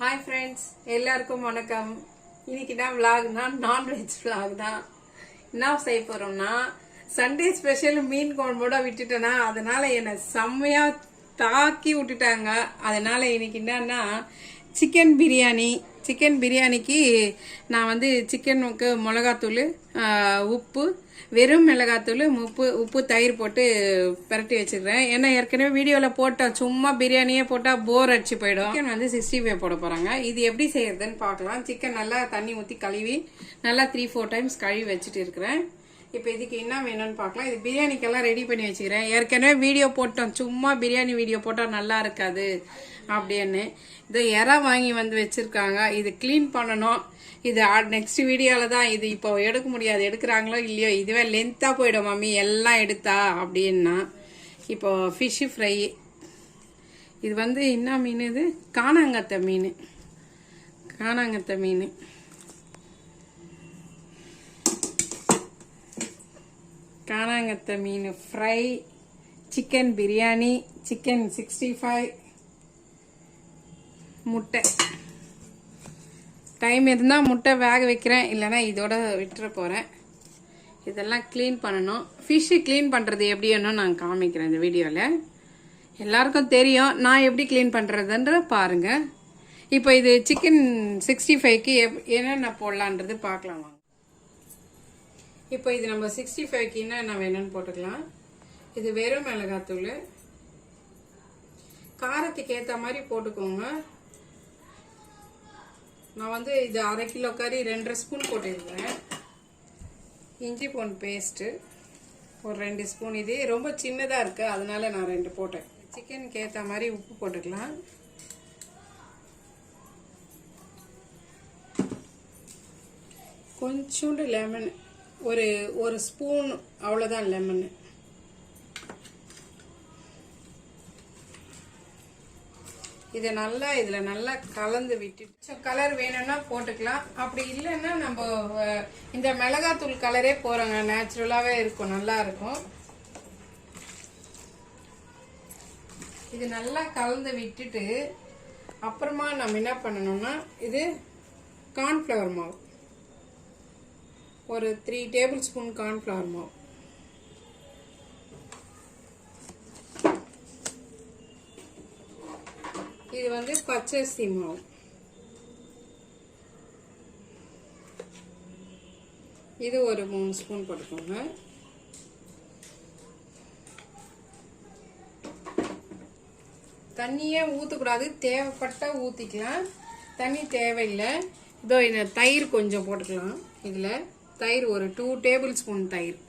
Hi friends, எல்லாருக்கும் வணக்கம். இன்னைக்கு என்ன vlogனா நான்வெஜ் vlog தான். என்ன செய்ய போறோம்னா சண்டே ஸ்பெஷல் மீன் குழம்போட விட்டுட்டேனா அதனால என்ன செம்மையா தாக்கி விட்டுட்டாங்க. அதனால இன்னைக்கு என்னன்னா சிக்கன் பிரியாணிக்கு நான் சிக்கனுக்கு மிளகாத்தூள் உப்பு வெறும் மிளகாத்தூள் உப்பு தயிர் போட்டு பரட்டி வச்சுக்கிறேன். ஏன்னா ஏற்கனவே வீடியோவில் போட்டேன், சும்மா பிரியாணியே போட்டால் போர் அடிச்சு போயிடும். சிக்கன் 65 போட போகிறாங்க. இது எப்படி செய்யறதுன்னு பார்க்கலாம். சிக்கன் நல்லா தண்ணி ஊற்றி கழுவி நல்லா 3-4 டைம்ஸ் கழுவி வச்சுட்டு இருக்கிறேன். இப்போ இதுக்கு என்ன வேணும்னு பார்க்கலாம். இது பிரியாணிக்கெல்லாம் ரெடி பண்ணி வச்சுக்கிறேன். ஏற்கனவே வீடியோ போட்டோம், சும்மா பிரியாணி வீடியோ போட்டால் நல்லா இருக்காது அப்படின்னு. இதை இறா வாங்கி வச்சிருக்காங்க. இது க்ளீன் பண்ணணும். இது நெக்ஸ்ட் வீடியோவில் தான். இது இப்போ எடுக்க முடியாது, எடுக்கிறாங்களோ இல்லையோ. இதுவே லென்த்தாக போயிடும் மம்மி எல்லாம் எடுத்தா அப்படின்னா. இப்போ ஃபிஷ்ஷு ஃப்ரை. இது என்ன மீன்? இது காணாங்கத்தை மீன். காணாங்கத்தை மீன் ஃப்ரை, சிக்கன் பிரியாணி, சிக்கன் 65, முட்டை. டைம் இருந்தால் முட்டை வேக வைக்கிறேன், இல்லைனா இதோட விட்டுற போகிறேன். இதெல்லாம் க்ளீன் பண்ணணும். ஃபிஷ்ஷு க்ளீன் பண்ணுறது எப்படின்னு நான் காமிக்கிறேன் இந்த வீடியோவில். எல்லாருக்கும் தெரியும் நான் எப்படி க்ளீன் பண்ணுறதுன்ற பாருங்கள். இப்போ இது சிக்கன் 65க்கு என்னென்ன போடலான்றது பார்க்கலாம் வாங்க. இப்போ இது நம்ம 65க்கு என்னென்ன வேணும்னு போட்டுக்கலாம். இது வெறும் மிளகாத்தூள், காரத்துக்கு ஏற்ற மாதிரி போட்டுக்கோங்க. நான் இது 1/2 கிலோ கறி 2.5 ஸ்பூன் போட்டிருக்கேன். இஞ்சி பூண்டு பேஸ்ட்டு ஒரு 2 ஸ்பூன். இது ரொம்ப சின்னதாக இருக்குது, அதனால நான் 2 போட்டேன். சிக்கனுக்கு ஏற்ற மாதிரி உப்பு போட்டுக்கலாம். கொஞ்சோண்டு லெமன், ஒரு ஸ்பூன் அவ்வளோதான் லெமன். இதில் நல்லா கலந்து விட்டு கலர் வேணும்னா போட்டுக்கலாம். அப்படி இல்லைன்னா நம்ம இந்த மிளகாத்தூள் கலரே போகிறோங்க, நேச்சுரலாகவே இருக்கும், நல்லா இருக்கும். இது நல்லா கலந்து விட்டுட்டு அப்புறமா நம்ம என்ன பண்ணணும்னா இது கார்ன்ஃப்ளவர் மாவு, ஒரு 3 டேபிள் ஸ்பூன் கார்ன்ஃப்ளவர் மாவு. இது பச்சரிசி மாவு. இது ஒரு 3 ஸ்பூன் போட்டுக்கோங்க. தண்ணியே ஊற்றக்கூடாது, தேவைப்பட்டா ஊற்றிக்கலாம், தண்ணி தேவையில்லை. இதோ இந்த தயிர் கொஞ்சம் போட்டுக்கலாம். இதில் தயிர் ஒரு 2 டேபிள் ஸ்பூன் தயிர்.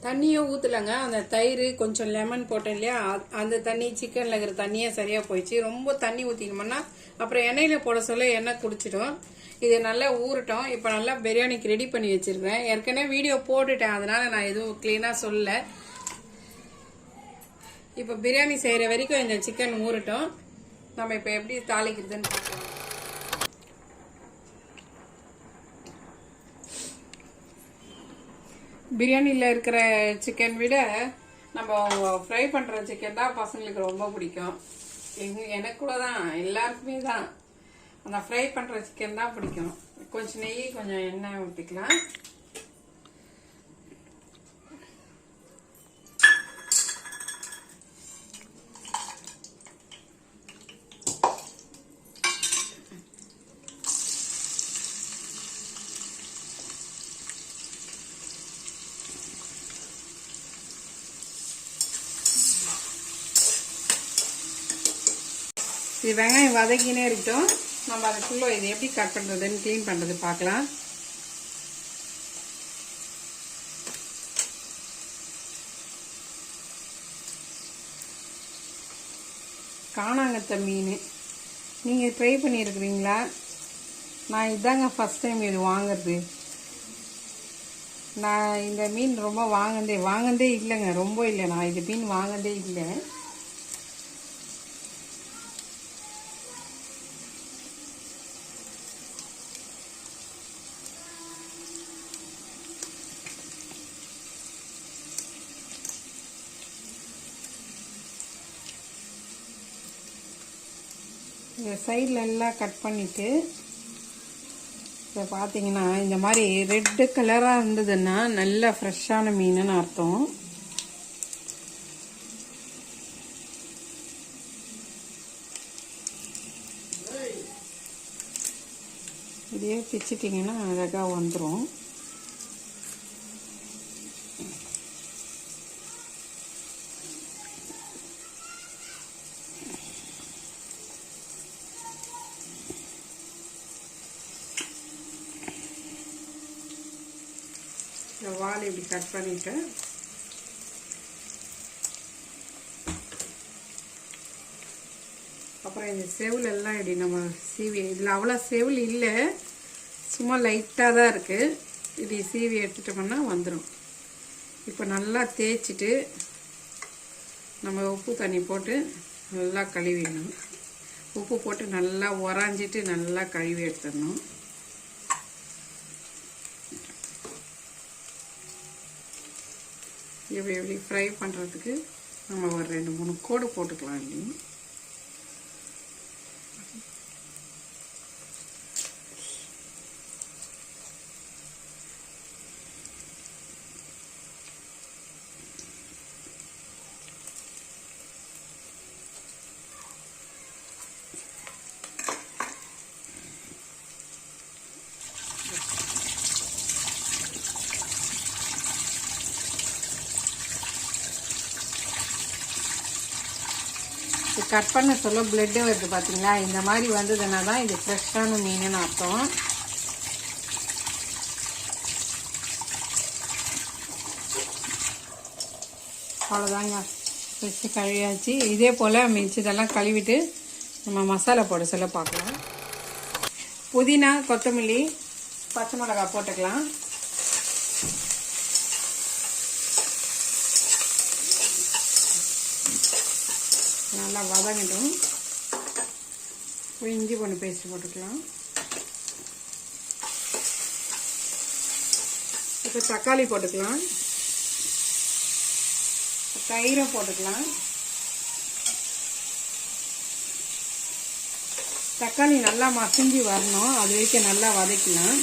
தண்ணியை ஊற்றலைங்க, அந்த தயிர் கொஞ்சம் லெமன் போட்டேன் இல்லையா, அந்த தண்ணி சிக்கனில் இருக்கிற தண்ணியே சரியாக போயிடுச்சு. ரொம்ப தண்ணி ஊற்றிக்கணும்னா அப்புறம் எண்ணெயில் போட சொல்ல எண்ணெய் குடிச்சிடும். இது நல்லா ஊறட்டும். இப்போ நல்லா பிரியாணிக்கு ரெடி பண்ணி வச்சுருக்கேன். ஏற்கனவே வீடியோ போட்டுட்டேன், அதனால் நான் எதுவும் க்ளீனாக சொல்லலை. இப்போ பிரியாணி செய்கிற வரைக்கும் இந்த சிக்கன் ஊறட்டும். நம்ம இப்போ எப்படி தாளிக்கிறதுன்னு பார்க்கலாம். பிரியாணியில் இருக்கிற சிக்கன் விட நம்ம ஃப்ரை பண்ணுற சிக்கன் தான் பசங்களுக்கு ரொம்ப பிடிக்கும். எனக்கு கூட தான், எல்லாருக்குமே தான் அந்த ஃப்ரை பண்ணுற சிக்கன் தான் பிடிக்கும். கொஞ்சம் நெய் கொஞ்சம் எண்ணெய் ஊற்றிக்கலாம். இது வெங்காயம் வதக்கினே இருக்கட்டும். நம்ம அதுக்குள்ளே இது எப்படி கட் பண்ணுறதுன்னு க்ளீன் பண்ணுறது பார்க்கலாம். காணாங்கத்தை மீன் நீங்கள் ட்ரை பண்ணியிருக்கிறீங்களா? நான் இதாங்க ஃபஸ்ட் டைம் இது வாங்குறது. நான் இந்த மீன் ரொம்ப வாங்கந்தே இல்லைங்க, ரொம்ப இல்லை. நான் இது மீன் வாங்கந்தே இல்லை. இந்த சைடில் எல்லாம் கட் பண்ணிவிட்டு இப்போ பார்த்தீங்கன்னா இந்த மாதிரி ரெட்டு கலராக இருந்ததுன்னா நல்ல ஃப்ரெஷ்ஷான மீனுன்னு அர்த்தம். இதே பிச்சிட்டிங்கன்னா அழகாக வந்துடும். இந்த வால் இப்படி கட் பண்ணிவிட்டு அப்புறம் இந்த செவில் எல்லாம் இப்படி நம்ம சீவி, இதில் அவ்வளோ செவில் இல்லை, சும்மா லைட்டாக தான் இருக்குது. இப்படி சீவி எடுத்துட்டோம்னா வந்துடும். இப்போ நல்லா தேய்ச்சிட்டு நம்ம உப்பு தண்ணி போட்டு நல்லா கழுவிடணும். உப்பு போட்டு நல்லா உராஞ்சிட்டு நல்லா கழுவி எடுத்துடணும். இப்படி ஃப்ரை பண்ணுறதுக்கு நம்ம ஒரு 2-3 கோடு போட்டுக்கலாம். அப்படி கட் பண்ண சொல்ல பிளட்டு வருது பார்த்தீங்களா? இந்த மாதிரி வந்ததுன்னா தான் இது ஃப்ரெஷ்ஷான மீனுன்னு அர்த்தம். அவ்வளோதாங்க, வச்சு கழுவியாச்சு. இதே போல் மிச்சதெல்லாம் கழுவிட்டு நம்ம மசாலா போட சொல்ல பார்க்கலாம். புதினா, கொத்தமல்லி, பச்சை மிளகாய் போட்டுக்கலாம். நல்லா வதங்கட்டும். இஞ்சி பூண்டு பேஸ்ட் போட்டுக்கலாம். இப்போ தக்காளி போட்டுக்கலாம். தயிரை போட்டுக்கலாம். தக்காளி நல்லா மசிஞ்சு வரணும், அது வரைக்கும் நல்லா வதக்கலாம்.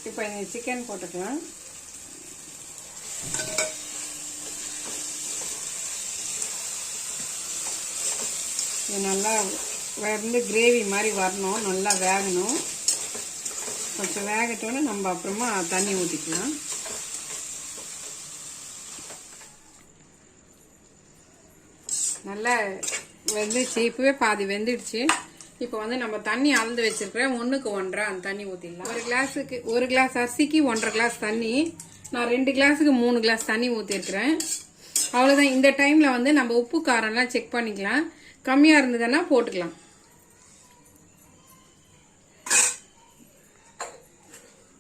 இப்போ இந்த சிக்கன் போட்டுக்கலாம். இது நல்லா வந்து கிரேவி மாதிரி வரணும், நல்லா வேகணும். கொஞ்சம் வேகட்டோன்னு நம்ம அப்புறமா தண்ணி ஊற்றிக்கலாம். நல்லா வெந்துடுச்சு, இப்போவே பாதி வெந்துடுச்சு. இப்போ வந்து நம்ம தண்ணி அளந்து வச்சிருக்கிறேன், 1க்கு 1.5 அந்த தண்ணி ஊற்றிடலாம். ஒரு கிளாஸ் அரிசிக்கு 1.5 கிளாஸ் தண்ணி. நான் 2 கிளாஸுக்கு 3 கிளாஸ் தண்ணி ஊற்றிருக்கிறேன். அவ்வளோதான். இந்த டைமில் வந்து நம்ம உப்பு காரம்லாம் செக் பண்ணிக்கலாம். கம்மியாக இருந்ததுன்னா போட்டுக்கலாம்.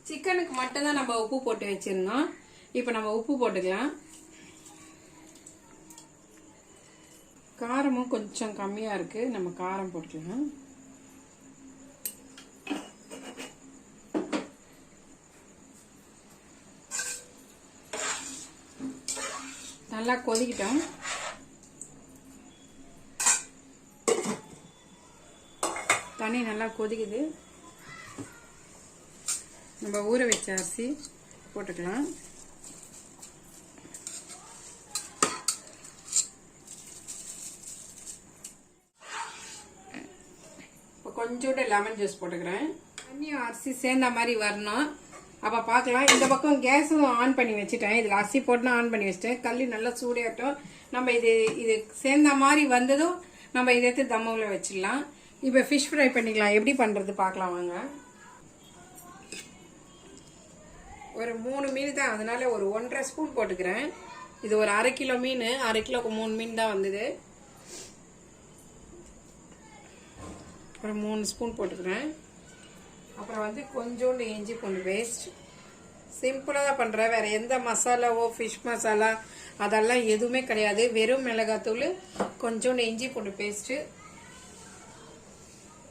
சிக்கனுக்கு மட்டும்தான் நம்ம உப்பு போட்டு வச்சிருந்தோம். இப்போ நம்ம உப்பு போட்டுக்கலாம். காரமும் கொஞ்சம் கம்மியாக இருக்கு, நம்ம காரம் போட்டுக்கலாம். நல்லா கொதிக்கிட்டோம். தண்ணி நல்லா கொதிக்குது. நம்ம ஊற வச்ச அரிசி போட்டுக்கலாம். இப்போ கொஞ்சோண்டு லெமன் ஜூஸ் போட்டுக்கிறேன். தண்ணியும் அரிசி சேர்ந்த மாதிரி வரணும். அப்போ பார்க்கலாம். இந்த பக்கம் கேஸும் ஆன் பண்ணி வச்சுட்டேன். இதில் அரிசி போட்டுனா ஆன் பண்ணி வச்சுட்டேன். கல்லி நல்லா சூடாகட்டும். நம்ம இது சேர்ந்த மாதிரி வந்ததும் நம்ம இதை எடுத்து தம்மில் வச்சிடலாம். இப்போ ஃபிஷ் ஃப்ரை பண்ணிக்கலாம். எப்படி பண்ணுறது பார்க்கலாம் வாங்க. ஒரு 3 மீன் தான், அதனால ஒரு 1.5 ஸ்பூன் போட்டுக்கிறேன். இது ஒரு 1/2 கிலோ மீன், 1/2 கிலோக்கு 3 மீன் தான் வந்தது. ஒரு 3 ஸ்பூன் போட்டுக்கிறேன். அப்புறம் வந்து கொஞ்சோண்டு இஞ்சி பூண்டு பேஸ்ட். சிம்பிளாக தான் பண்ணுறேன். வேறு எந்த மசாலாவோ ஃபிஷ் மசாலா அதெல்லாம் எதுவுமே கிடையாது. வெறும் மிளகாத்தூள், கொஞ்சோண்டு இஞ்சி பூண்டு பேஸ்ட்டு,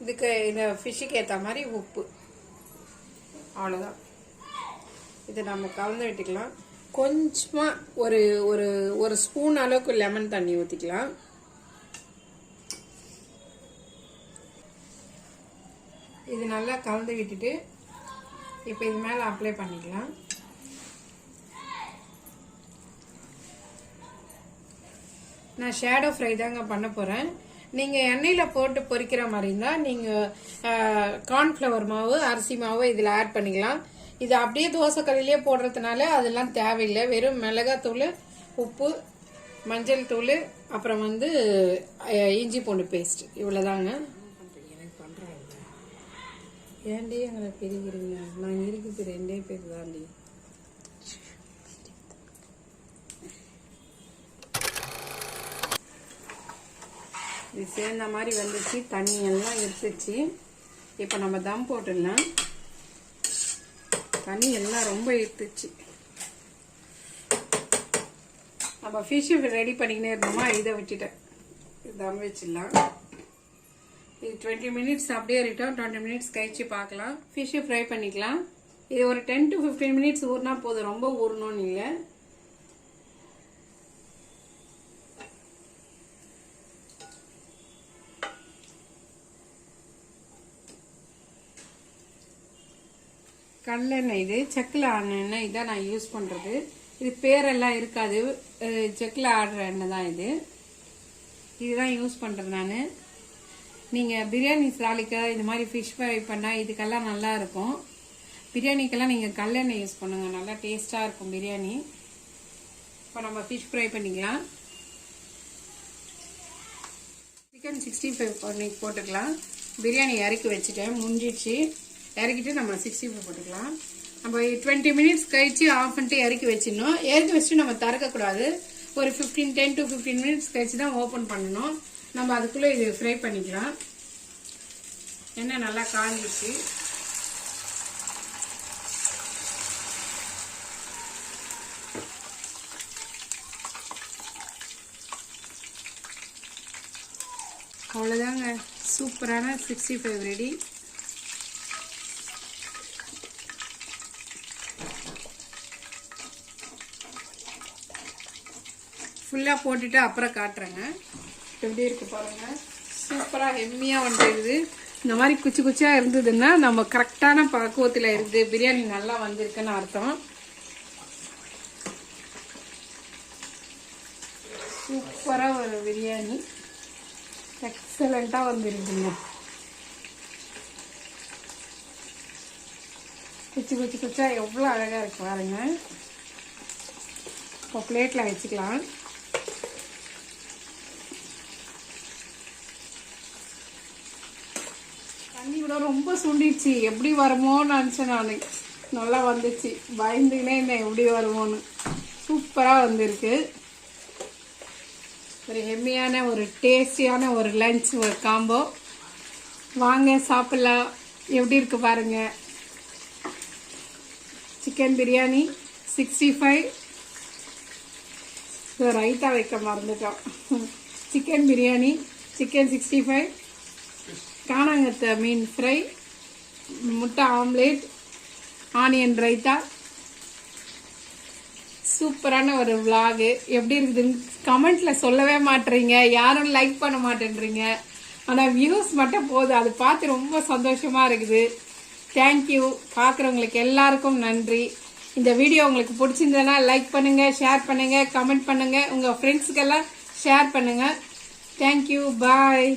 இதுக்கு இந்த ஃபிஷ்ஷுக்கு ஏற்ற மாதிரி உப்பு, அவ்வளோதான். இதை நம்ம கலந்து விட்டுக்கலாம். கொஞ்சமாக ஒரு ஒரு ஸ்பூன் அளவுக்கு லெமன் தண்ணி ஊற்றிக்கலாம். நல்லா கலந்து விட்டுட்டு இப்போ இது மேலே அப்ளை பண்ணிக்கலாம். நான் ஷேடோ ஃப்ரை தாங்க பண்ண போகிறேன். நீங்கள் எண்ணெயில் போட்டு பொரிக்கிற மாதிரி இருந்தால் நீங்கள் கார்ன்ஃப்ளவர் மாவு, அரிசி மாவு இதில் ஆட் பண்ணிக்கலாம். இது அப்படியே தோசைக்கல்லிலே போடுறதுனால அதெல்லாம் தேவையில்லை. வெறும் மிளகாத்தூள், உப்பு, மஞ்சள் தூள், அப்புறம் வந்து இஞ்சி பூண்டு பேஸ்ட், இவ்வளோதாங்க. எனக்கு பண்ணுறேன். ஏன்டி எங்களை பிரிக்கிறீங்க? நான் இருக்குது 2 பேர் தாண்டி. இது சேர்ந்த மாதிரி வந்துச்சு, தண்ணி எல்லாம் எடுத்துச்சு. இப்போ நம்ம தம் போட்டுடலாம். தண்ணி எல்லாம் ரொம்ப எடுத்துச்சு. நம்ம ஃபிஷ் ரெடி பண்ணிக்கினே இருந்தோமா, இதை விட்டுட்டேன். தம் வச்சிடலாம். இது 20 மினிட்ஸ் அப்படியே இருக்கட்டும். 20 மினிட்ஸ் கழிச்சு பார்க்கலாம். ஃபிஷ்ஷு ஃப்ரை பண்ணிக்கலாம். இது ஒரு 10 to 15 மினிட்ஸ் ஊறினா போதும், ரொம்ப ஊறணும்னு இல்லை. கடலெண்ணெய், இது செக்கில் ஆடின எண்ணெய், இதான் நான் யூஸ் பண்ணுறது. இது பேரெல்லாம் இருக்காது, செக்கில் ஆடுற எண்ணெய் தான் இது. இதுதான் யூஸ் பண்ணுறேன் நான். நீங்கள் பிரியாணி சாலிக்கா இந்த மாதிரி ஃபிஷ் ஃப்ரை பண்ணால் இதுக்கெல்லாம் நல்லா இருக்கும். பிரியாணிக்கெல்லாம் நீங்கள் கடலெண்ணெய் யூஸ் பண்ணுங்கள், நல்லா டேஸ்ட்டாக இருக்கும் பிரியாணி. இப்போ நம்ம ஃபிஷ் ஃப்ரை பண்ணிக்கலாம். சிக்கன் 65 போட்டுக்கலாம். பிரியாணி இறக்கி வச்சுட்டேன், முடிஞ்சிடுச்சு. இறக்கிட்டு நம்ம 65 போட்டுக்கலாம். நம்ம 20 மினிட்ஸ் கழிச்சு ஆஃப் பண்ணிட்டு இறக்கி வச்சிடணும். இறக்கி வச்சுட்டு நம்ம திறக்கக்கூடாது. ஒரு 10 to 15 மினிட்ஸ் கழிச்சு தான் ஓப்பன் பண்ணணும். நம்ம அதுக்குள்ளே இது ஃப்ரை பண்ணிக்கலாம். எண்ணெய் நல்லா காஞ்சிச்சு. அவ்வளோதாங்க, சூப்பரான 65 ரெடி. ஃபுல்லாக போட்டுட்டு அப்புறம் காட்டுறேங்க. எப்படி இருக்கு பாருங்க, சூப்பராக ஹெம்மியாக வந்துடுது. இந்த மாதிரி குச்சி குச்சியாக இருந்ததுன்னா நம்ம கரெக்டான பக்குவத்தில் இருக்குது, பிரியாணி நல்லா வந்திருக்குன்னு அர்த்தம். சூப்பராக ஒரு பிரியாணி, எக்ஸலண்ட்டாக வந்துருக்குங்க. குச்சி குச்சி குச்சா எவ்வளோ அழகாக இருக்கு பாருங்க. இப்போ பிளேட்டில் வச்சுக்கலாம். தண்ணி கூட ரொம்ப சுண்டிடுச்சு, எப்படி வருமோன்னு நினச்சேன் நான். நல்லா வந்துச்சு, பயந்துக்கினே என்ன எப்படி வருமோன்னு. சூப்பராக வந்திருக்கு. ஒரு ஹெம்மியான ஒரு டேஸ்டியான ஒரு லஞ்ச், ஒரு காம்போ. வாங்க சாப்பிட்லாம். எப்படி இருக்கு பாருங்க. சிக்கன் பிரியாணி 65. ரைத்தா வைக்க மறந்துட்டோம். சிக்கன் பிரியாணி, சிக்கன் 65, காணாங்கத்தை மீன் ஃப்ரை, முட்டை ஆம்லேட், ஆனியன் ரைத்தா. சூப்பரான ஒரு விலாகு. எப்படி இருக்குதுன்னு கமெண்ட்டில் சொல்லவே மாட்டேறீங்க, யாரும் லைக் பண்ண மாட்டேன்றீங்க. ஆனால் வியூஸ் மட்டும் போதும், அது பார்த்து ரொம்ப சந்தோஷமாக இருக்குது. தேங்க்யூ. பார்க்குறவங்களுக்கு எல்லாருக்கும் நன்றி. இந்த வீடியோ உங்களுக்கு பிடிச்சிருந்ததுன்னா லைக் பண்ணுங்கள், ஷேர் பண்ணுங்கள், கமெண்ட் பண்ணுங்கள், உங்கள் ஃப்ரெண்ட்ஸுக்கெல்லாம் ஷேர் பண்ணுங்கள். தேங்க்யூ, பாய்.